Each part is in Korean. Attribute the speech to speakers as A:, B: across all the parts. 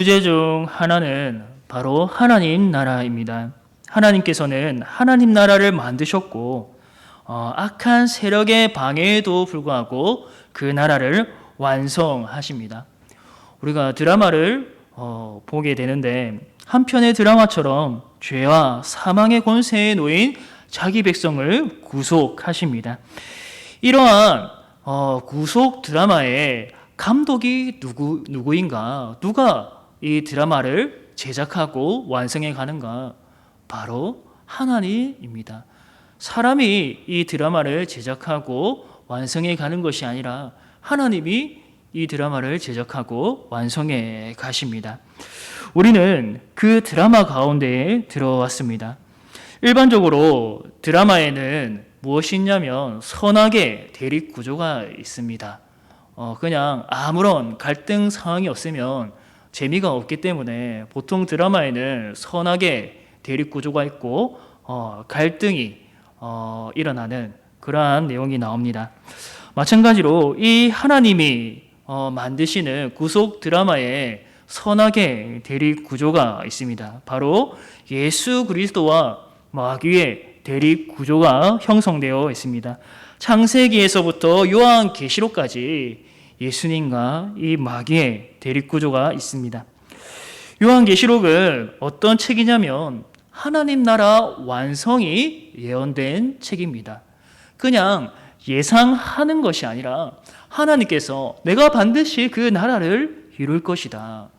A: 주제 중 하나는 바로 하나님 나라입니다. 하나님께서는 하나님 나라를 만드셨고 악한 세력의 방해에도 불구하고 그 나라를 완성하십니다. 우리가 드라마를 보게 되는데 한 편의 드라마처럼 죄와 사망의 권세에 놓인 자기 백성을 구속하십니다. 이러한 구속 드라마의 감독이 누구인가? 누가 이 드라마를 제작하고 완성해 가는가? 바로 하나님입니다. 사람이 이 드라마를 제작하고 완성해 가는 것이 아니라 하나님이 이 드라마를 제작하고 완성해 가십니다. 우리는 그 드라마 가운데에 들어왔습니다. 일반적으로 드라마에는 무엇이 있냐면 선악의 대립 구조가 있습니다. 그냥 아무런 갈등 상황이 없으면 재미가 없기 때문에 보통 드라마에는 선악의 대립 구조가 있고 갈등이 일어나는 그러한 내용이 나옵니다. 마찬가지로 이 하나님이 만드시는 구속 드라마에 선악의 대립 구조가 있습니다. 바로 예수 그리스도와 마귀의 대립 구조가 형성되어 있습니다. 창세기에서부터 요한계시록까지 예수님과 이 마귀의 대립 구조가 있습니다. 요한계시록은 어떤 책이냐면 하나님 나라 완성이 예언된 책입니다. 그냥 예상하는 것이 아니라 하나님께서 내가 반드시 그 나라를 이룰 것이다.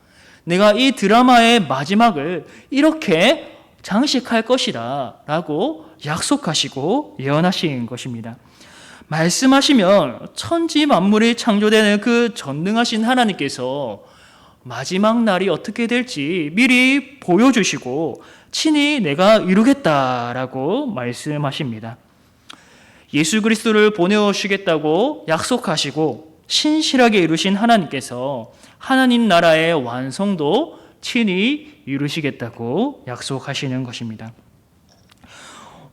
A: 내가 이 드라마의 마지막을 이렇게 장식할 것이다 라고 약속하시고 예언하신 것입니다. 말씀하시면 천지 만물이 창조되는 그 전능하신 하나님께서 마지막 날이 어떻게 될지 미리 보여주시고 친히 내가 이루겠다라고 말씀하십니다. 예수 그리스도를 보내오시겠다고 약속하시고 신실하게 이루신 하나님께서 하나님 나라의 완성도 친히 이루시겠다고 약속하시는 것입니다.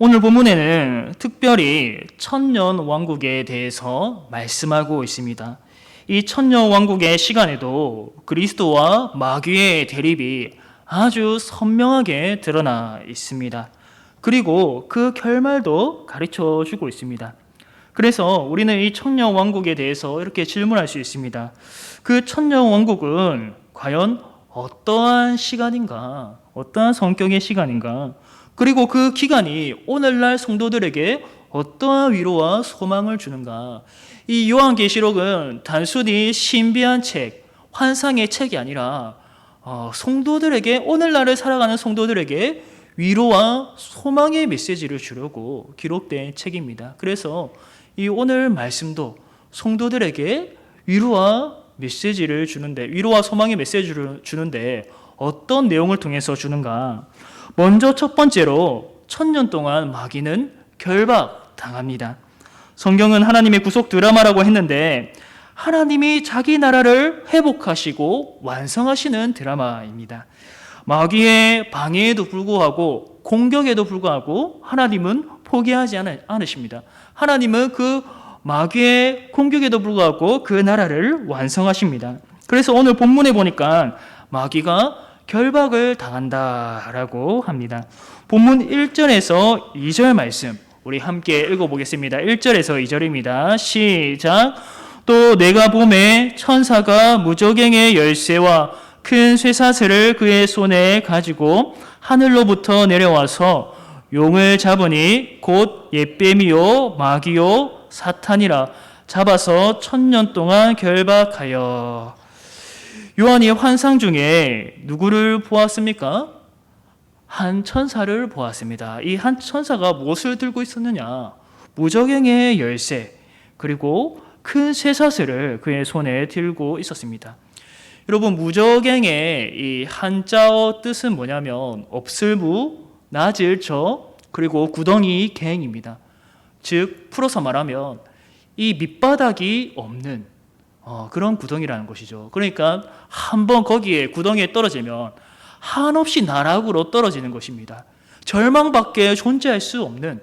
A: 오늘 본문에는 특별히 천년 왕국에 대해서 말씀하고 있습니다. 이 천년 왕국의 시간에도 그리스도와 마귀의 대립이 아주 선명하게 드러나 있습니다. 그리고 그 결말도 가르쳐 주고 있습니다. 그래서 우리는 이 천년 왕국에 대해서 이렇게 질문할 수 있습니다. 그 천년 왕국은 과연 어떠한 시간인가? 어떠한 성격의 시간인가? 그리고 그 기간이 오늘날 성도들에게 어떠한 위로와 소망을 주는가? 이 요한계시록은 단순히 신비한 책, 환상의 책이 아니라 성도들에게, 오늘날을 살아가는 성도들에게 위로와 소망의 메시지를 주려고 기록된 책입니다. 그래서 이 오늘 말씀도 성도들에게 위로와 메시지를 주는데, 위로와 소망의 메시지를 주는데 어떤 내용을 통해서 주는가? 먼저 첫 번째로 천년 동안 마귀는 결박당합니다. 성경은 하나님의 구속 드라마라고 했는데 하나님이 자기 나라를 회복하시고 완성하시는 드라마입니다. 마귀의 방해에도 불구하고 공격에도 불구하고 하나님은 포기하지 않으십니다. 하나님은 그 마귀의 공격에도 불구하고 그 나라를 완성하십니다. 그래서 오늘 본문에 보니까 마귀가 결박을 당한다라고 합니다. 본문 1절에서 2절 말씀 우리 함께 읽어보겠습니다. 1절에서 2절입니다. 시작. 또 내가 보매 천사가 무저갱의 열쇠와 큰 쇠사슬을 그의 손에 가지고 하늘로부터 내려와서 용을 잡으니 곧 옛뱀이요 마귀요 사탄이라 잡아서 천년 동안 결박하여. 요한이 환상 중에 누구를 보았습니까? 한 천사를 보았습니다. 이 한 천사가 무엇을 들고 있었느냐? 무저갱의 열쇠 그리고 큰 쇠사슬을 그의 손에 들고 있었습니다. 여러분, 무저갱의 이 한자어 뜻은 뭐냐면 없을 무, 낮을 저, 그리고 구덩이 갱입니다. 즉 풀어서 말하면 이 밑바닥이 없는 그런 구덩이라는 것이죠. 그러니까 한번 거기에 구덩이에 떨어지면 한없이 나락으로 떨어지는 것입니다. 절망밖에 존재할 수 없는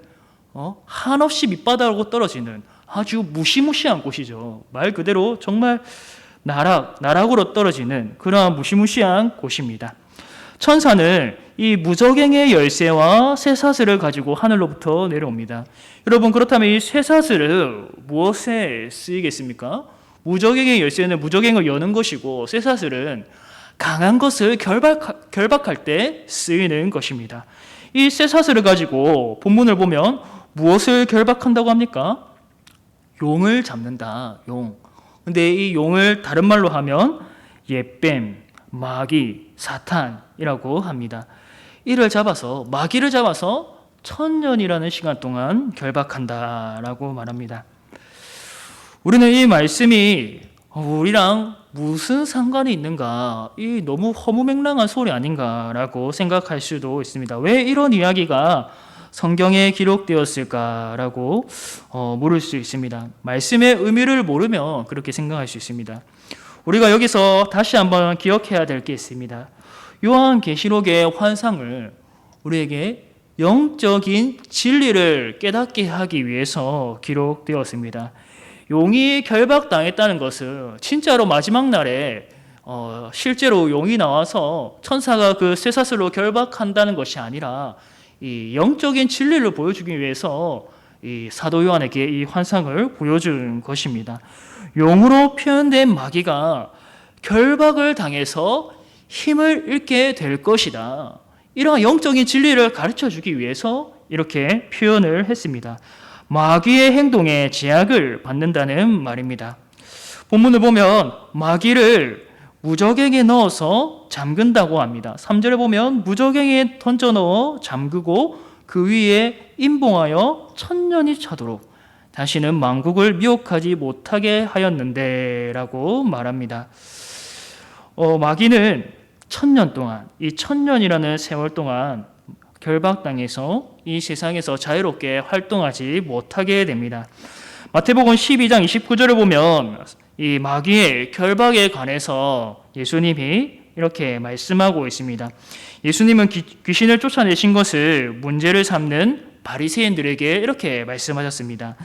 A: 한없이 밑바닥으로 떨어지는 아주 무시무시한 곳이죠. 말 그대로 정말 나락으로 떨어지는 그러한 무시무시한 곳입니다. 천사는 이 무저갱의 열쇠와 쇠사슬을 가지고 하늘로부터 내려옵니다. 여러분, 그렇다면 이 쇠사슬은 무엇에 쓰이겠습니까? 무저갱의 열쇠는 무저갱을 여는 것이고, 쇠사슬은 강한 것을 결박할 때 쓰이는 것입니다. 이 쇠사슬을 가지고 본문을 보면 무엇을 결박한다고 합니까? 용을 잡는다. 용. 근데 이 용을 다른 말로 하면 옅뱀, 마귀, 사탄이라고 합니다. 마귀를 잡아서 1000년이라는 시간 동안 결박한다라고 말합니다. 우리는 이 말씀이 우리랑 무슨 상관이 있는가, 이 너무 허무맹랑한 소리 아닌가라고 생각할 수도 있습니다. 왜 이런 이야기가 성경에 기록되었을까라고 물을 수 있습니다. 말씀의 의미를 모르면 그렇게 생각할 수 있습니다. 우리가 여기서 다시 한번 기억해야 될 게 있습니다. 요한계시록의 환상을 우리에게 영적인 진리를 깨닫게 하기 위해서 기록되었습니다. 용이 결박당했다는 것은 진짜로 마지막 날에 실제로 용이 나와서 천사가 그 쇠사슬로 결박한다는 것이 아니라 이 영적인 진리를 보여주기 위해서 이 사도 요한에게 이 환상을 보여준 것입니다. 용으로 표현된 마귀가 결박을 당해서 힘을 잃게 될 것이다. 이러한 영적인 진리를 가르쳐 주기 위해서 이렇게 표현을 했습니다. 마귀의 행동에 제약을 받는다는 말입니다. 본문을 보면 마귀를 무저갱에 넣어서 잠근다고 합니다. 3절에 보면 무저갱에 던져 넣어 잠그고 그 위에 임봉하여 1000년이 차도록 다시는 만국을 미혹하지 못하게 하였는데 라고 말합니다. 마귀는 1000년 동안, 이 1000년이라는 세월 동안 결박당해서 이 세상에서 자유롭게 활동하지 못하게 됩니다. 마태복음 12장 29절을 보면 이 마귀의 결박에 관해서 예수님이 이렇게 말씀하고 있습니다. 예수님은 귀신을 쫓아내신 것을 문제를 삼는 바리새인들에게 이렇게 말씀하셨습니다.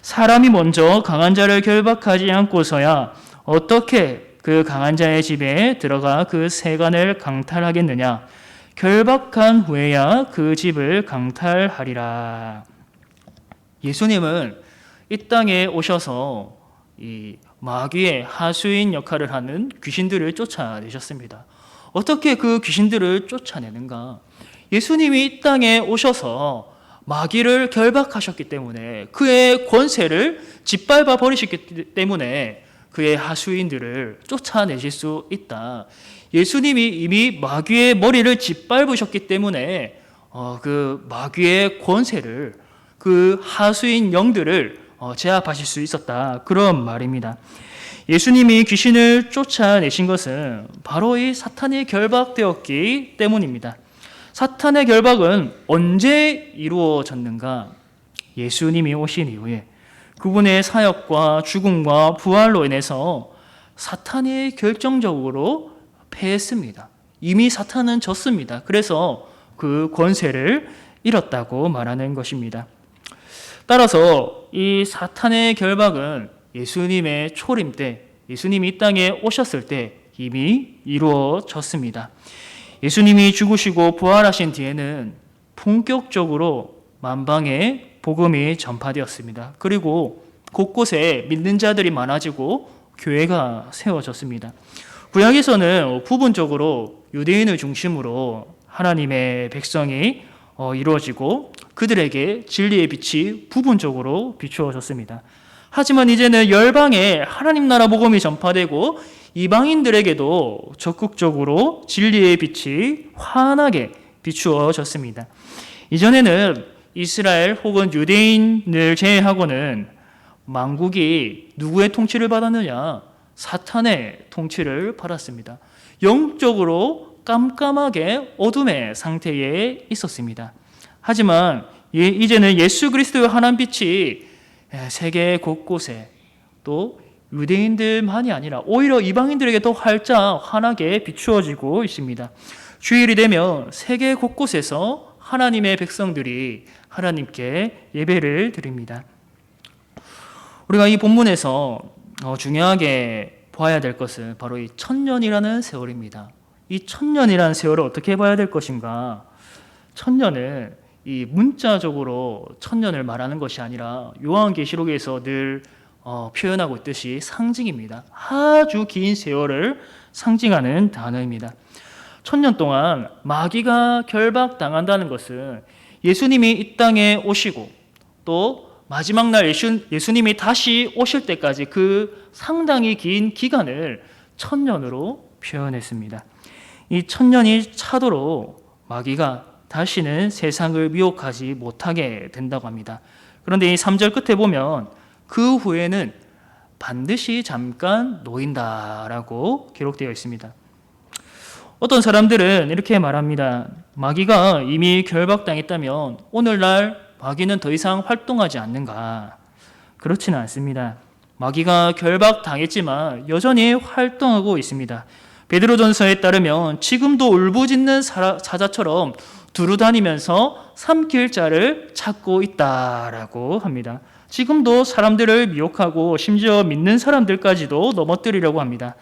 A: 사람이 먼저 강한 자를 결박하지 않고서야 어떻게 그 강한 자의 집에 들어가 그 세간을 강탈하겠느냐? 결박한 후에야 그 집을 강탈하리라. 예수님은 이 땅에 오셔서 이 마귀의 하수인 역할을 하는 귀신들을 쫓아내셨습니다. 어떻게 그 귀신들을 쫓아내는가? 예수님이 이 땅에 오셔서 마귀를 결박하셨기 때문에, 그의 권세를 짓밟아 버리셨기 때문에 그의 하수인들을 쫓아내실 수 있다. 예수님이 이미 마귀의 머리를 짓밟으셨기 때문에 그 마귀의 권세를, 그 하수인 영들을 제압하실 수 있었다. 그런 말입니다. 예수님이 귀신을 쫓아내신 것은 바로 이 사탄이 결박되었기 때문입니다. 사탄의 결박은 언제 이루어졌는가? 예수님이 오신 이후에 그분의 사역과 죽음과 부활로 인해서 사탄이 결정적으로 패했습니다. 이미 사탄은 졌습니다. 그래서 그 권세를 잃었다고 말하는 것입니다. 따라서 이 사탄의 결박은 예수님의 초림 때, 예수님이 이 땅에 오셨을 때 이미 이루어졌습니다. 예수님이 죽으시고 부활하신 뒤에는 본격적으로 만방에 복음이 전파되었습니다. 그리고 곳곳에 믿는 자들이 많아지고 교회가 세워졌습니다. 구약에서는 부분적으로 유대인을 중심으로 하나님의 백성이 이루어지고 그들에게 진리의 빛이 부분적으로 비추어졌습니다. 하지만 이제는 열방에 하나님 나라 복음이 전파되고 이방인들에게도 적극적으로 진리의 빛이 환하게 비추어졌습니다. 이전에는 이스라엘 혹은 유대인을 제외하고는 만국이 누구의 통치를 받았느냐? 사탄의 통치를 받았습니다. 영적으로 깜깜하게 어둠의 상태에 있었습니다. 하지만 이제는 예수 그리스도의 환한 빛이 세계 곳곳에, 또 유대인들만이 아니라 오히려 이방인들에게 더 활짝 환하게 비추어지고 있습니다. 주일이 되면 세계 곳곳에서 하나님의 백성들이 하나님께 예배를 드립니다. 우리가 이 본문에서 중요하게 보아야 될 것은 바로 이 천년이라는 세월입니다. 이 천년이라는 세월을 어떻게 봐야 될 것인가? 천년은 이 문자적으로 천년을 말하는 것이 아니라 요한계시록에서 늘 표현하고 있듯이 상징입니다. 아주 긴 세월을 상징하는 단어입니다. 천년 동안 마귀가 결박당한다는 것은 예수님이 이 땅에 오시고 또 마지막 날 예수님이 다시 오실 때까지 그 상당히 긴 기간을 천년으로 표현했습니다. 이 천년이 차도록 마귀가 다시는 세상을 미혹하지 못하게 된다고 합니다. 그런데 이 3절 끝에 보면 그 후에는 반드시 잠깐 놓인다라고 기록되어 있습니다. 어떤 사람들은 이렇게 말합니다. 마귀가 이미 결박당했다면 오늘날 마귀는 더 이상 활동하지 않는가? 그렇지는 않습니다. 마귀가 결박당했지만 여전히 활동하고 있습니다. 베드로전서에 따르면 지금도 울부짖는 사자처럼 두루다니면서 삼킬 자를 찾고 있다라고 합니다. 지금도 사람들을 미혹하고 심지어 믿는 사람들까지도 넘어뜨리려고 합니다.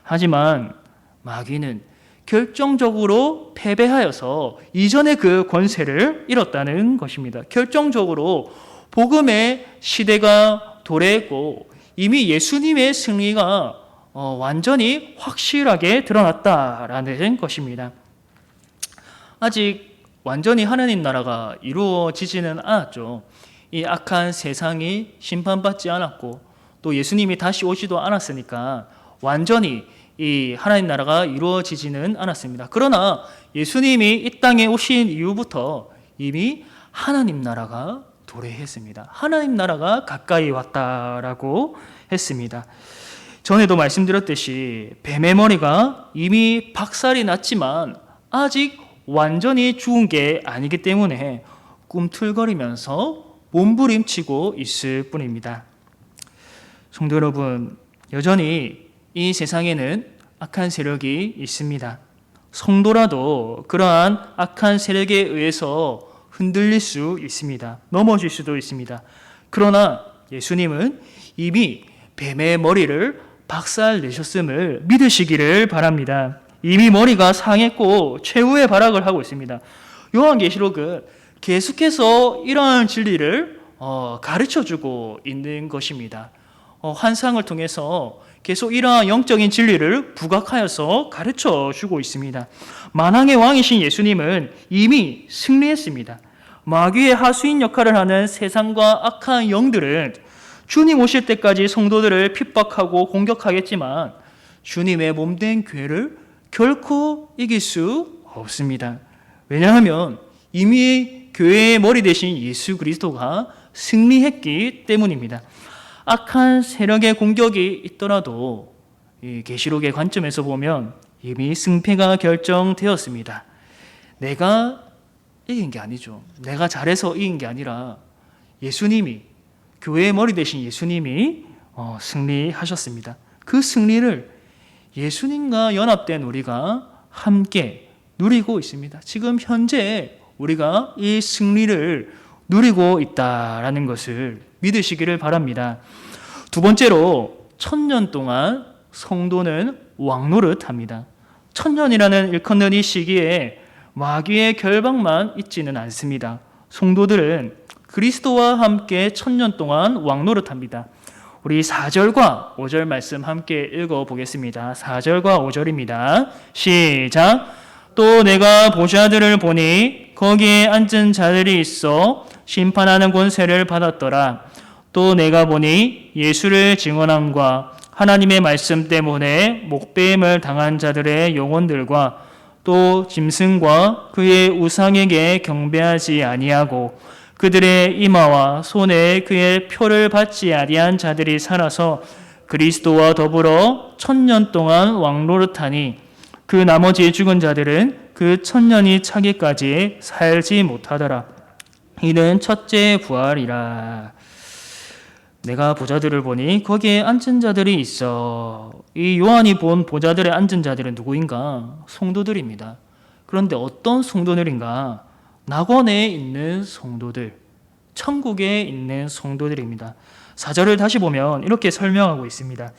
A: 하지만 마귀는 결정적으로 패배하여서 이전의 그 권세를 잃었다는 것입니다. 결정적으로 복음의 시대가 도래했고 이미 예수님의 승리가 완전히 확실하게 드러났다라는 것입니다. 아직 완전히 하나님 나라가 이루어지지는 않았죠. 이 악한 세상이 심판받지 않았고 또 예수님이 다시 오지도 않았으니까 완전히 이 하나님 나라가 이루어지지는 않았습니다. 그러나 예수님이 이 땅에 오신 이후부터 이미 하나님 나라가 도래했습니다. 하나님 나라가 가까이 왔다라고 했습니다. 전에도 말씀드렸듯이 뱀의 머리가 이미 박살이 났지만 아직 완전히 죽은 게 아니기 때문에 꿈틀거리면서 몸부림치고 있을 뿐입니다. 성도 여러분, 여전히 이 세상에는 악한 세력이 있습니다. 성도라도 그러한 악한 세력에 의해서 흔들릴 수 있습니다. 넘어질 수도 있습니다. 그러나 예수님은 이미 뱀의 머리를 박살내셨음을 믿으시기를 바랍니다. 이미 머리가 상했고 최후의 발악을 하고 있습니다. 요한계시록은 계속해서 이러한 진리를 가르쳐주고 있는 것입니다. 환상을 통해서 계속 이러한 영적인 진리를 부각하여서 가르쳐주고 있습니다. 만왕의 왕이신 예수님은 이미 승리했습니다. 마귀의 하수인 역할을 하는 세상과 악한 영들은 주님 오실 때까지 성도들을 핍박하고 공격하겠지만 주님의 몸된 교회를 결코 이길 수 없습니다. 왜냐하면 이미 교회의 머리 대신 예수 그리스도가 승리했기 때문입니다. 악한 세력의 공격이 있더라도 이 계시록의 관점에서 보면 이미 승패가 결정되었습니다. 내가 이긴 게 아니죠. 내가 잘해서 이긴 게 아니라 예수님이 교회의 머리 대신 예수님이 승리하셨습니다. 그 승리를 예수님과 연합된 우리가 함께 누리고 있습니다. 지금 현재 우리가 이 승리를 누리고 있다라는 것을 믿으시기를 바랍니다. 두 번째로 1000년 동안 성도는 왕노릇합니다. 1000년이라는 일컫는 이 시기에 마귀의 결박만 있지는 않습니다. 성도들은 그리스도와 함께 1000년 동안 왕노릇합니다. 우리 4절과 5절 말씀 함께 읽어보겠습니다. 4절과 5절입니다. 시작! 또 내가 보좌들을 보니 거기에 앉은 자들이 있어 심판하는 권세를 받았더라. 또 내가 보니 예수를 증언함과 하나님의 말씀 때문에 목배임을 당한 자들의 영혼들과 또 짐승과 그의 우상에게 경배하지 아니하고 그들의 이마와 손에 그의 표를 받지 아니한 자들이 살아서 그리스도와 더불어 1000년 동안 왕노릇하니 그 나머지 죽은 자들은 그 1000년이 차기까지 살지 못하더라. 이는 첫째 부활이라. 내가 보좌들을 보니 거기에 앉은 자들이 있어. 이 요한이 본 보좌들에 앉은 자들은 누구인가? 성도들입니다. 그런데 어떤 성도들인가? 낙원에 있는 성도들, 천국에 있는 성도들입니다. 4절을 다시 보면 이렇게 설명하고 있습니다.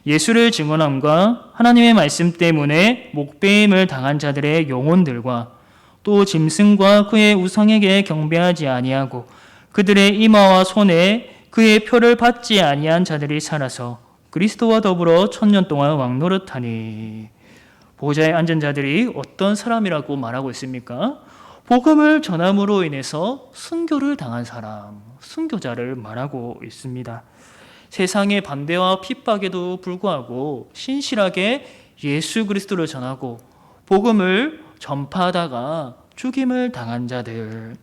A: 예수를 증언함과 하나님의 말씀 때문에 목배임을 당한 자들의 영혼들과 또 짐승과 그의 우상에게 경배하지 아니하고 그들의 이마와 손에 그의 표를 받지 아니한 자들이 살아서 그리스도와 더불어 1000년 동안 왕노릇하니. 보좌에 앉은 자들이 어떤 사람이라고 말하고 있습니까? 복음을 전함으로 인해서 순교를 당한 사람, 순교자를 말하고 있습니다. 세상의 반대와 핍박에도 불구하고 신실하게 예수 그리스도를 전하고 복음을 전파하다가 죽임을 당한 자들,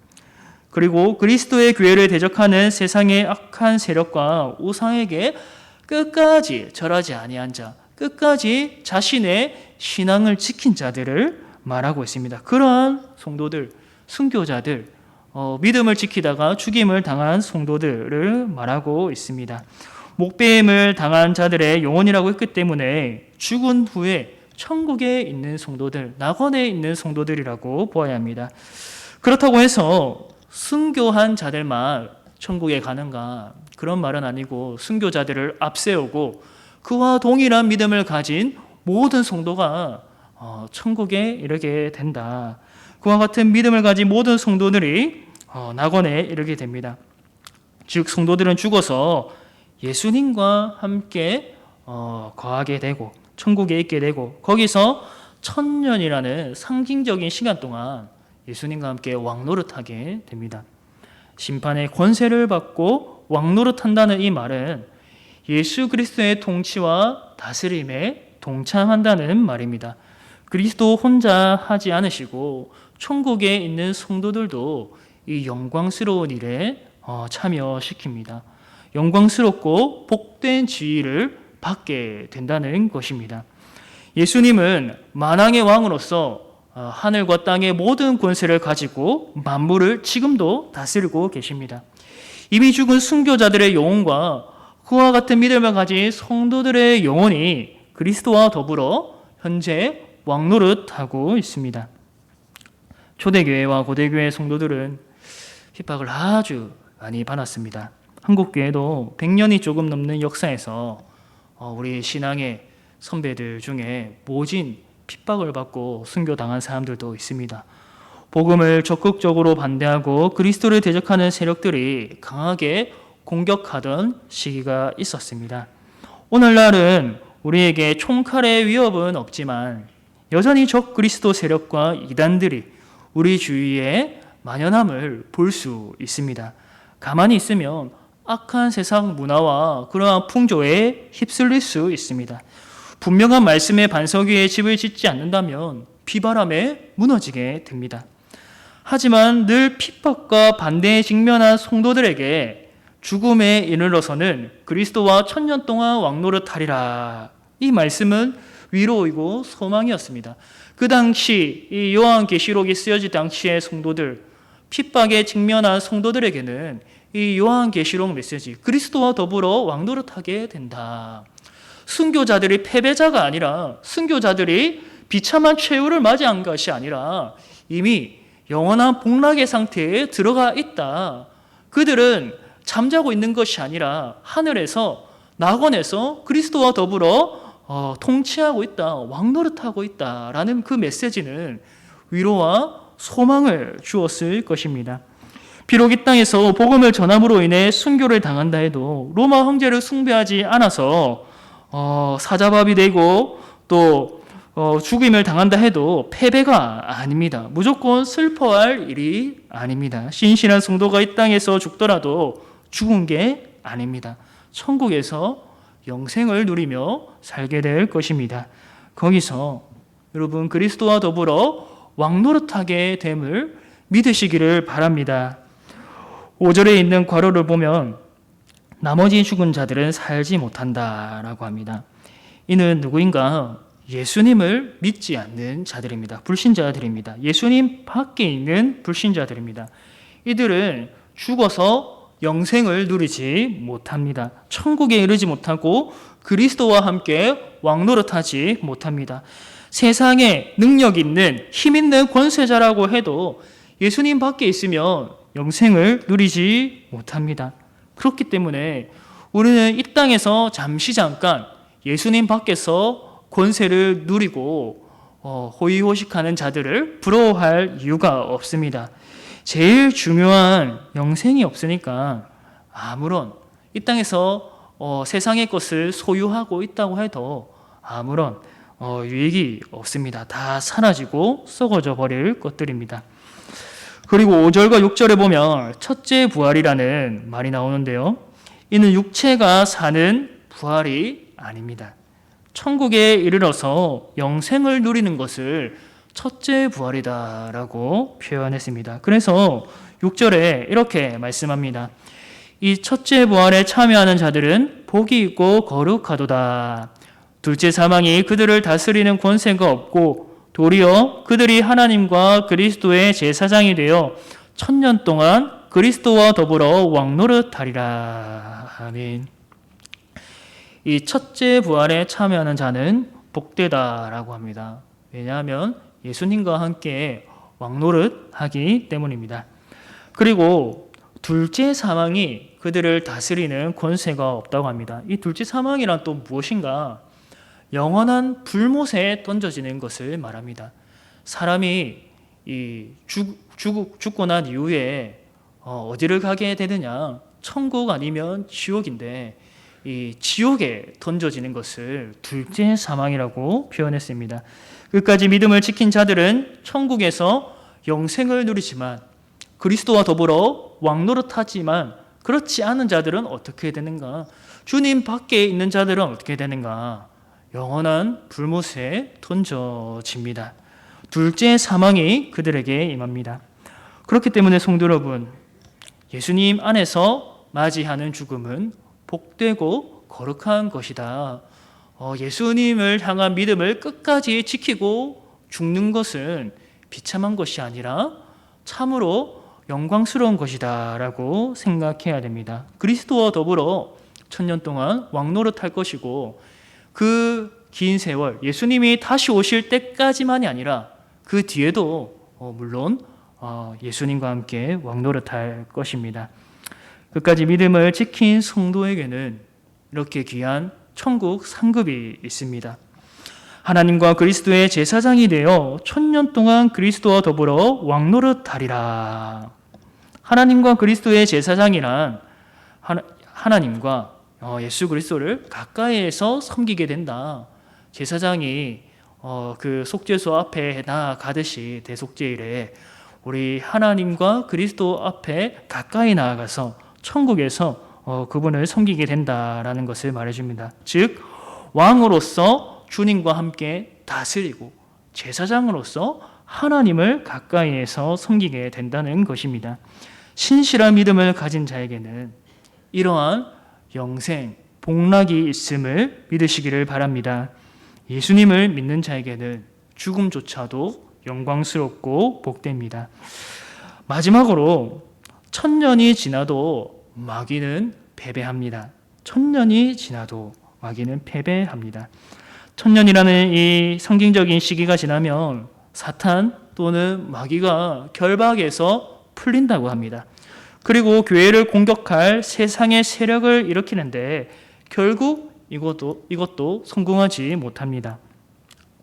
A: 그리고 그리스도의 교회를 대적하는 세상의 악한 세력과 우상에게 끝까지 절하지 아니한 자, 끝까지 자신의 신앙을 지킨 자들을 말하고 있습니다. 그러한 성도들, 순교자들, 믿음을 지키다가 죽임을 당한 성도들을 말하고 있습니다. 목배임을 당한 자들의 영혼이라고 했기 때문에 죽은 후에 천국에 있는 성도들, 낙원에 있는 성도들이라고 보아야 합니다. 그렇다고 해서 순교한 자들만 천국에 가는가, 그런 말은 아니고 순교자들을 앞세우고 그와 동일한 믿음을 가진 모든 성도가 천국에 이르게 된다. 그와 같은 믿음을 가진 모든 성도들이 낙원에 이르게 됩니다. 즉 성도들은 죽어서 예수님과 함께 거하게 되고 천국에 있게 되고 거기서 1000년이라는 상징적인 시간 동안 예수님과 함께 왕노릇하게 됩니다. 심판의 권세를 받고 왕노릇한다는 이 말은 예수 그리스도의 통치와 다스림에 동참한다는 말입니다. 그리스도 혼자 하지 않으시고 천국에 있는 성도들도 이 영광스러운 일에 참여시킵니다. 영광스럽고 복된 지위를 받게 된다는 것입니다. 예수님은 만왕의 왕으로서 하늘과 땅의 모든 권세를 가지고 만물을 지금도 다스리고 계십니다. 이미 죽은 순교자들의 영혼과 그와 같은 믿음을 가진 성도들의 영혼이 그리스도와 더불어 현재 왕노릇하고 있습니다. 초대교회와 고대교회 성도들은 핍박을 아주 많이 받았습니다. 한국교회도 100년이 조금 넘는 역사에서 우리 신앙의 선배들 중에 모진 핍박을 받고 순교당한 사람들도 있습니다. 복음을 적극적으로 반대하고 그리스도를 대적하는 세력들이 강하게 공격하던 시기가 있었습니다. 오늘날은 우리에게 총칼의 위협은 없지만 여전히 적 그리스도 세력과 이단들이 우리 주위에 만연함을 볼 수 있습니다. 가만히 있으면 악한 세상 문화와 그러한 풍조에 휩쓸릴 수 있습니다. 분명한 말씀의 반석 위에 집을 짓지 않는다면 비바람에 무너지게 됩니다. 하지만 늘 핍박과 반대에 직면한 성도들에게 죽음에 이르러서는 그리스도와 1000년 동안 왕노릇하리라. 이 말씀은 위로이고 소망이었습니다. 그 당시 이 요한계시록이 쓰여질 당시의 성도들, 핍박에 직면한 성도들에게는 이 요한계시록 메시지, 그리스도와 더불어 왕노릇하게 된다. 순교자들이 패배자가 아니라 순교자들이 비참한 최후를 맞이한 것이 아니라 이미 영원한 복락의 상태에 들어가 있다. 그들은 잠자고 있는 것이 아니라 하늘에서 낙원에서 그리스도와 더불어 통치하고 있다. 왕노릇하고 있다라는 그 메시지는 위로와 소망을 주었을 것입니다. 비록 이 땅에서 복음을 전함으로 인해 순교를 당한다 해도 로마 황제를 숭배하지 않아서 사자밥이 되고 또 죽임을 당한다 해도 패배가 아닙니다. 무조건 슬퍼할 일이 아닙니다. 신실한 성도가 이 땅에서 죽더라도 죽은 게 아닙니다. 천국에서 영생을 누리며 살게 될 것입니다. 거기서 여러분 그리스도와 더불어 왕노릇하게 됨을 믿으시기를 바랍니다. 5절에 있는 괄호를 보면 나머지 죽은 자들은 살지 못한다라고 합니다. 이는 누구인가? 예수님을 믿지 않는 자들입니다. 불신자들입니다. 예수님 밖에 있는 불신자들입니다. 이들은 죽어서 영생을 누리지 못합니다. 천국에 이르지 못하고 그리스도와 함께 왕노릇하지 못합니다. 세상에 능력 있는 힘 있는 권세자라고 해도 예수님 밖에 있으면 영생을 누리지 못합니다. 그렇기 때문에 우리는 이 땅에서 잠깐 예수님 밖에서 권세를 누리고 호의호식하는 자들을 부러워할 이유가 없습니다. 제일 중요한 영생이 없으니까 아무런 이 땅에서 세상의 것을 소유하고 있다고 해도 아무런 유익이 없습니다. 다 사라지고 썩어져 버릴 것들입니다. 그리고 5절과 6절에 보면 첫째 부활이라는 말이 나오는데요. 이는 육체가 사는 부활이 아닙니다. 천국에 이르러서 영생을 누리는 것을 첫째 부활이다라고 표현했습니다. 그래서 6절에 이렇게 말씀합니다. 이 첫째 부활에 참여하는 자들은 복이 있고 거룩하도다. 둘째 사망이 그들을 다스리는 권세가 없고 도리어 그들이 하나님과 그리스도의 제사장이 되어 1000년 동안 그리스도와 더불어 왕노릇하리라. 아멘. 이 첫째 부활에 참여하는 자는 복되다라고 합니다. 왜냐하면 예수님과 함께 왕노릇하기 때문입니다. 그리고 둘째 사망이 그들을 다스리는 권세가 없다고 합니다. 이 둘째 사망이란 또 무엇인가? 영원한 불못에 던져지는 것을 말합니다. 사람이 죽고 난 이후에 어디를 가게 되느냐? 천국 아니면 지옥인데 이 지옥에 던져지는 것을 둘째 사망이라고 표현했습니다. 끝까지 믿음을 지킨 자들은 천국에서 영생을 누리지만 그리스도와 더불어 왕노릇하지만 그렇지 않은 자들은 어떻게 되는가? 주님 밖에 있는 자들은 어떻게 되는가? 영원한 불못에 던져집니다. 둘째 사망이 그들에게 임합니다. 그렇기 때문에 성도 여러분, 예수님 안에서 맞이하는 죽음은 복되고 거룩한 것이다. 예수님을 향한 믿음을 끝까지 지키고 죽는 것은 비참한 것이 아니라 참으로 영광스러운 것이다 라고 생각해야 됩니다. 그리스도와 더불어 1000년 동안 왕노릇할 것이고 그 긴 세월 예수님이 다시 오실 때까지만이 아니라 그 뒤에도 물론 예수님과 함께 왕노릇할 것입니다. 끝까지 믿음을 지킨 성도에게는 이렇게 귀한 천국 상급이 있습니다. 하나님과 그리스도의 제사장이 되어 1000년 동안 그리스도와 더불어 왕노릇하리라. 하나님과 그리스도의 제사장이란 하나님과 예수 그리스도를 가까이에서 섬기게 된다. 제사장이 그 속죄소 앞에 나아가듯이 대속죄일에 우리 하나님과 그리스도 앞에 가까이 나아가서 천국에서 그분을 섬기게 된다라는 것을 말해줍니다. 즉 왕으로서 주님과 함께 다스리고 제사장으로서 하나님을 가까이에서 섬기게 된다는 것입니다. 신실한 믿음을 가진 자에게는 이러한 영생, 복락이 있음을 믿으시기를 바랍니다. 예수님을 믿는 자에게는 죽음조차도 영광스럽고 복됩니다. 마지막으로 1000년이 지나도 마귀는 패배합니다. 1000년이 지나도 마귀는 패배합니다. 1000년이라는 이 상징적인 시기가 지나면 사탄 또는 마귀가 결박에서 풀린다고 합니다. 그리고 교회를 공격할 세상의 세력을 일으키는데 결국 이것도 성공하지 못합니다.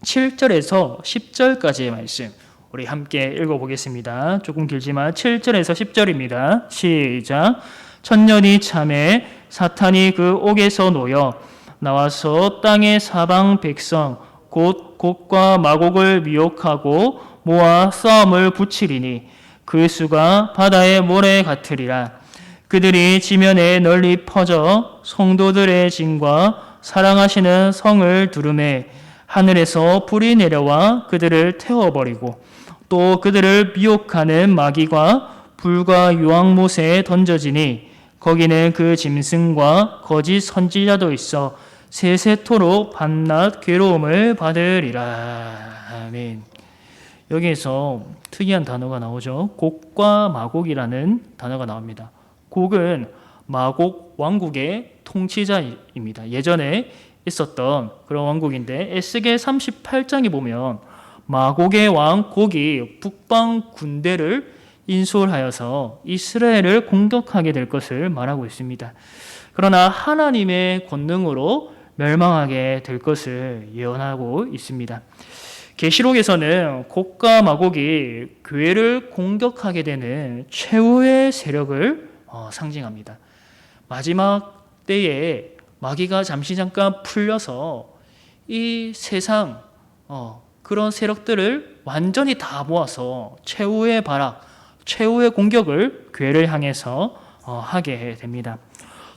A: 7절에서 10절까지의 말씀 우리 함께 읽어보겠습니다. 조금 길지만 7절에서 10절입니다. 시작. 1000년이 참에 사탄이 그 옥에서 놓여 나와서 땅의 사방 백성 곧 곡과 마곡을 미혹하고 모아 싸움을 붙이리니 그 수가 바다의 모래 같으리라. 그들이 지면에 널리 퍼져 성도들의 진과 사랑하시는 성을 두르매 하늘에서 불이 내려와 그들을 태워버리고 또 그들을 미혹하는 마귀가 불과 유황못에 던져지니 거기는 그 짐승과 거짓 선지자도 있어 세세토록 밤낮 괴로움을 받으리라. 아멘. 여기에서 특이한 단어가 나오죠. 곡과 마곡이라는 단어가 나옵니다. 곡은 마곡 왕국의 통치자입니다. 예전에 있었던 그런 왕국인데 에스겔 38장에 보면 마곡의 왕 곡이 북방 군대를 인솔하여서 이스라엘을 공격하게 될 것을 말하고 있습니다. 그러나 하나님의 권능으로 멸망하게 될 것을 예언하고 있습니다. 계시록에서는 곡과 마곡이 교회를 공격하게 되는 최후의 세력을 상징합니다. 마지막 때에 마귀가 잠깐 풀려서 이 세상 그런 세력들을 완전히 다 모아서 최후의 발악, 최후의 공격을 교회를 향해서 하게 됩니다.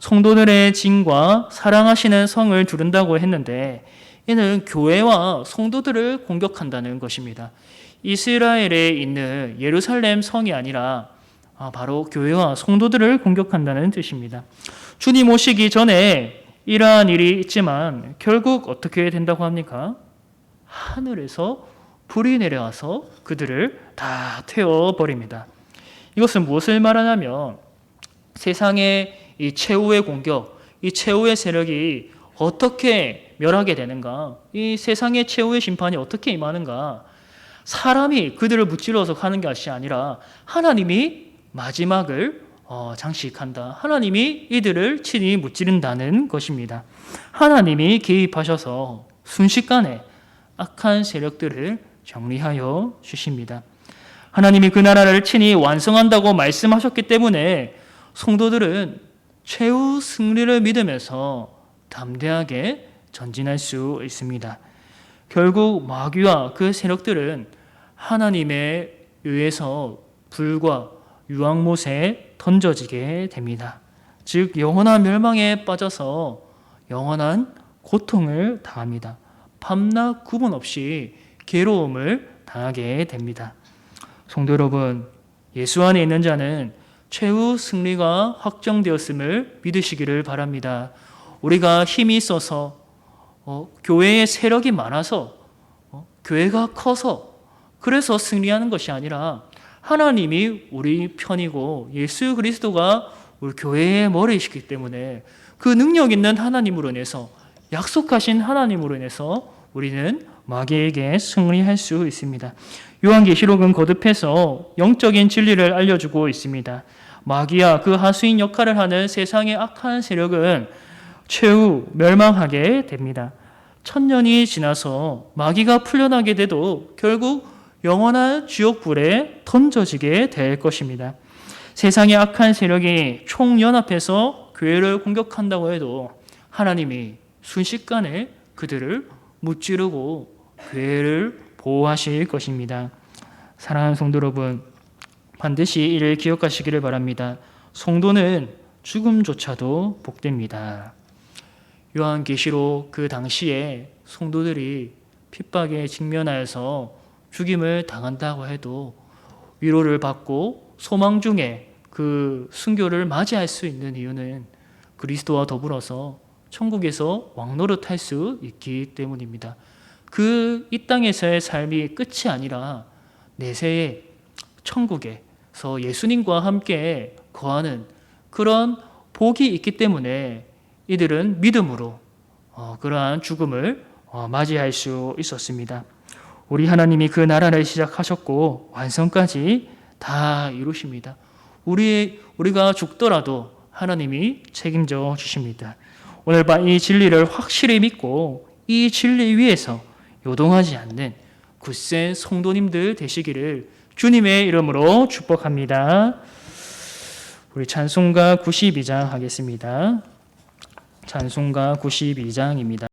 A: 성도들의 진과 사랑하시는 성을 두른다고 했는데 이는 교회와 성도들을 공격한다는 것입니다. 이스라엘에 있는 예루살렘 성이 아니라 바로 교회와 성도들을 공격한다는 뜻입니다. 주님 오시기 전에 이러한 일이 있지만 결국 어떻게 된다고 합니까? 하늘에서 불이 내려와서 그들을 다 태워버립니다. 이것은 무엇을 말하냐면 세상의 이 최후의 공격, 이 최후의 세력이 어떻게 멸하게 되는가, 이 세상의 최후의 심판이 어떻게 임하는가, 사람이 그들을 무찌러서 가는 것이 아니라 하나님이 마지막을 장식한다. 하나님이 이들을 친히 무찌른다는 것입니다. 하나님이 개입하셔서 순식간에 악한 세력들을 정리하여 주십니다. 하나님이 그 나라를 친히 완성한다고 말씀하셨기 때문에 성도들은 최후 승리를 믿으면서 담대하게 전진할 수 있습니다. 결국 마귀와 그 세력들은 하나님에 의해서 불과 유황못에 던져지게 됩니다. 즉 영원한 멸망에 빠져서 영원한 고통을 당합니다. 밤낮 구분 없이 괴로움을 당하게 됩니다. 성도 여러분, 예수 안에 있는 자는 최후 승리가 확정되었음을 믿으시기를 바랍니다. 우리가 힘이 있어서 교회의 세력이 많아서 교회가 커서 그래서 승리하는 것이 아니라 하나님이 우리 편이고 예수 그리스도가 우리 교회의 머리이시기 때문에 그 능력 있는 하나님으로 인해서 약속하신 하나님으로 인해서 우리는 마귀에게 승리할 수 있습니다. 요한계시록은 거듭해서 영적인 진리를 알려주고 있습니다. 마귀와 그 하수인 역할을 하는 세상의 악한 세력은 최후 멸망하게 됩니다. 1000년이 지나서 마귀가 풀려나게 돼도 결국 영원한 지옥불에 던져지게 될 것입니다. 세상의 악한 세력이 총연합해서 교회를 공격한다고 해도 하나님이 순식간에 그들을 무찌르고 교회를 보호하실 것입니다. 사랑하는 성도 여러분, 반드시 이를 기억하시기를 바랍니다. 성도는 죽음조차도 복됩니다. 요한계시록 그 당시에 성도들이 핍박에 직면하여서 죽임을 당한다고 해도 위로를 받고 소망 중에 그 순교를 맞이할 수 있는 이유는 그리스도와 더불어서 천국에서 왕노릇할 수 있기 때문입니다. 그 이 땅에서의 삶이 끝이 아니라 내세의 천국에서 예수님과 함께 거하는 그런 복이 있기 때문에 이들은 믿음으로 그러한 죽음을 맞이할 수 있었습니다. 우리 하나님이 그 나라를 시작하셨고 완성까지 다 이루십니다. 우리가 죽더라도 하나님이 책임져 주십니다. 오늘 밤 이 진리를 확실히 믿고 이 진리 위에서 요동하지 않는 굳센 성도님들 되시기를 주님의 이름으로 축복합니다. 우리 찬송가 92장 하겠습니다. 찬송가 92장입니다.